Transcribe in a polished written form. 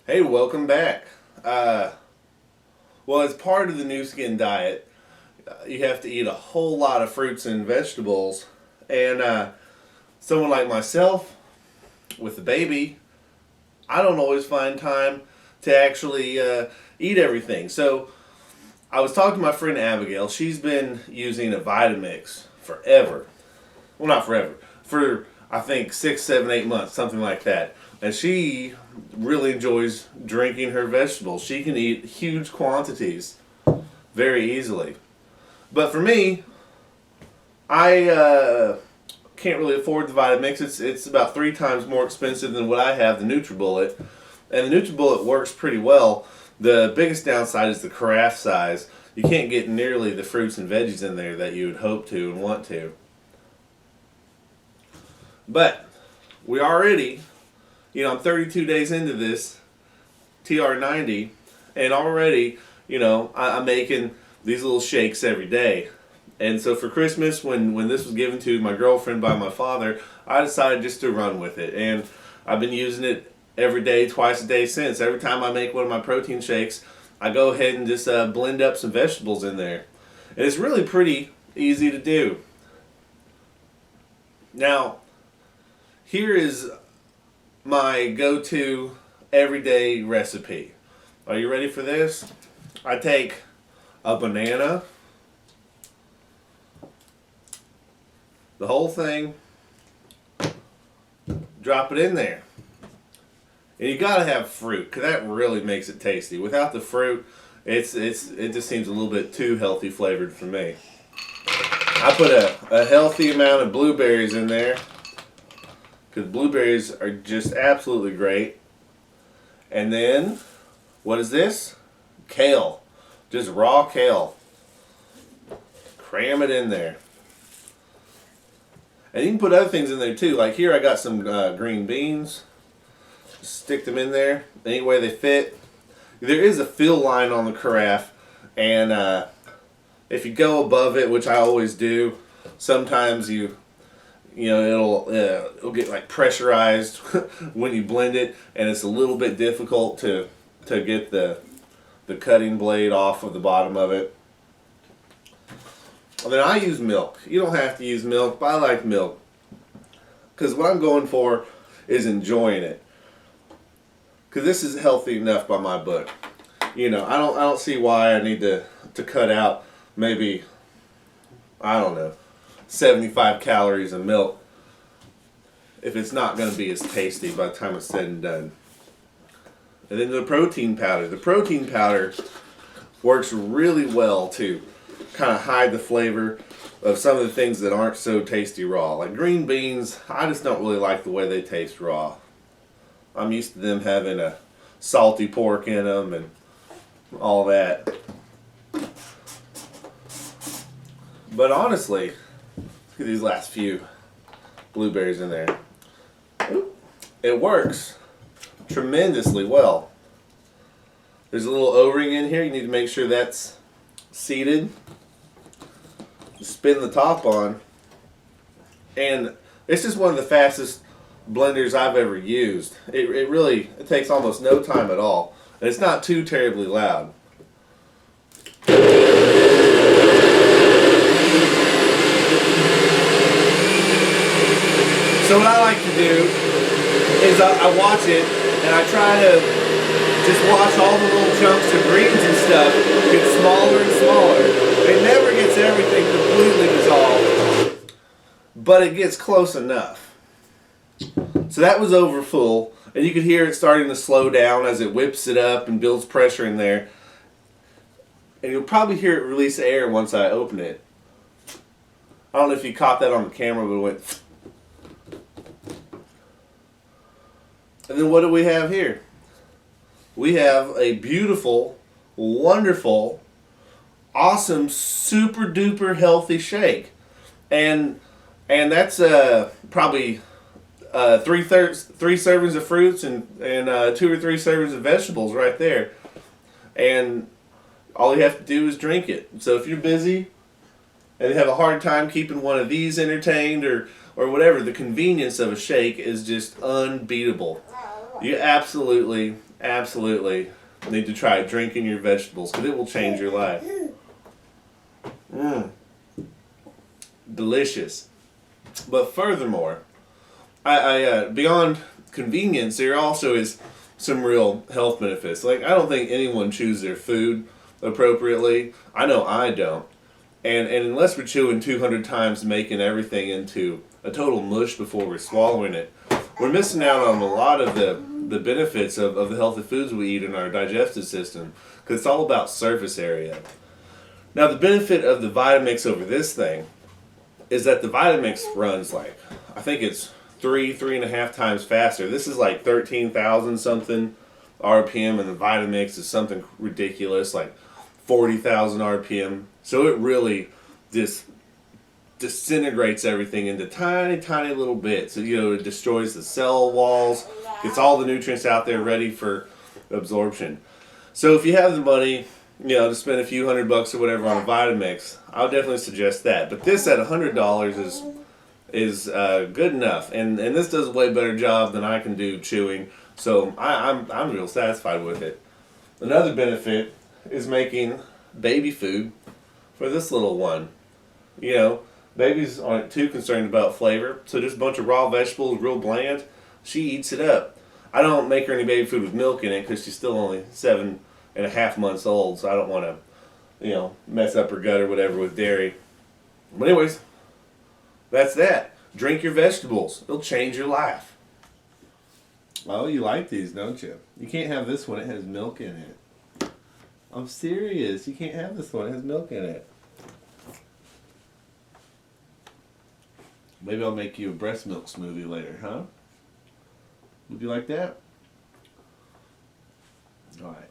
Hey, welcome back. Well, as part of the new skin diet, you have to eat a whole lot of fruits and vegetables. And someone like myself, with a baby, I don't always find time to actually eat everything. So I was talking to my friend Abigail. She's been using a Vitamix forever. Well, not forever. For I think 6, 7, 8 months, something like that. And she really enjoys drinking her vegetables. She can eat huge quantities very easily. But for me, I can't really afford the Vitamix. It's about 3 times more expensive than what I have, the Nutribullet. And the Nutribullet works pretty well. The biggest downside is the carafe size. You can't get nearly the fruits and veggies in there that you would hope to and want to. But we already, I'm 32 days into this TR90, and already, I'm making these little shakes every day. And so for Christmas, when this was given to my girlfriend by my father, I decided just to run with it. And I've been using it every day, twice a day since. Every time I make one of my protein shakes, I go ahead and just blend up some vegetables in there. And it's really pretty easy to do. Now, here is my go-to everyday recipe. Are you ready for this? I take a banana, the whole thing, drop it in there. And you gotta have fruit, because that really makes it tasty. Without the fruit, it just seems a little bit too healthy flavored for me. I put a healthy amount of blueberries in there, because blueberries are just absolutely great. And then, what is this? Kale. Just raw kale. Cram it in there. And you can put other things in there too. Like here I got some green beans. Stick them in there any way they fit. There is a fill line on the carafe, and if you go above it, which I always do, sometimes it'll get like pressurized when you blend it, and it's a little bit difficult to get the cutting blade off of the bottom of it. And then I use milk. You don't have to use milk, but I like milk because what I'm going for is enjoying it. Because this is healthy enough by my book. I don't see why I need to cut out maybe, I don't know, 75 calories of milk if it's not going to be as tasty by the time it's said and done. And then the protein powder. The protein powder works really well to kind of hide the flavor of some of the things that aren't so tasty raw. Like green beans, I just don't really like the way they taste raw. I'm used to them having a salty pork in them and all that. But honestly, look at these last few blueberries in there. It works tremendously well. There's a little O-ring in here. You need to make sure that's seated. Just spin the top on. And this is one of the fastest blenders I've ever used. It takes almost no time at all. And it's not too terribly loud. So what I like to do is I watch it and I try to just watch all the little chunks of greens and stuff get smaller and smaller. It never gets everything completely dissolved, but it gets close enough. So that was over full, and you could hear it starting to slow down as it whips it up and builds pressure in there. And you'll probably hear it release air once I open it. I don't know if you caught that on the camera, but it went. And then what do we have here? We have a beautiful, wonderful, awesome, super duper healthy shake. And that's probably 3 servings of fruits and 2 or 3 servings of vegetables right there. And all you have to do is drink it. So if you're busy and have a hard time keeping one of these entertained or whatever, the convenience of a shake is just unbeatable. You absolutely absolutely need to try drinking your vegetables because it will change your life. Mmm, delicious. But furthermore, beyond convenience, there also is some real health benefits. Like, I don't think anyone chews their food appropriately. I know I don't. And unless we're chewing 200 times, making everything into a total mush before we're swallowing it, we're missing out on a lot of the benefits of the healthy foods we eat in our digestive system, because it's all about surface area. Now, the benefit of the Vitamix over this thing is that the Vitamix runs like, I think it's 3.5 times faster. This is like 13,000 something RPM, and the Vitamix is something ridiculous, like 40,000 RPM. So it really just disintegrates everything into tiny, tiny little bits. It destroys the cell walls, gets all the nutrients out there ready for absorption. So if you have the money, to spend a few $100 or whatever on a Vitamix, I would definitely suggest that. But this at $100 is good enough, and this does a way better job than I can do chewing. So I'm real satisfied with it. Another benefit is making baby food for this little one. Babies aren't too concerned about flavor, so just a bunch of raw vegetables, real bland. She eats it up. I don't make her any baby food with milk in it because she's still only 7.5 months old, so I don't want to, mess up her gut or whatever with dairy. But anyways, that's that. Drink your vegetables. It'll change your life. Oh, you like these, don't you? You can't have this one. It has milk in it. I'm serious. You can't have this one. It has milk in it. Maybe I'll make you a breast milk smoothie later, huh? Would you like that? All right.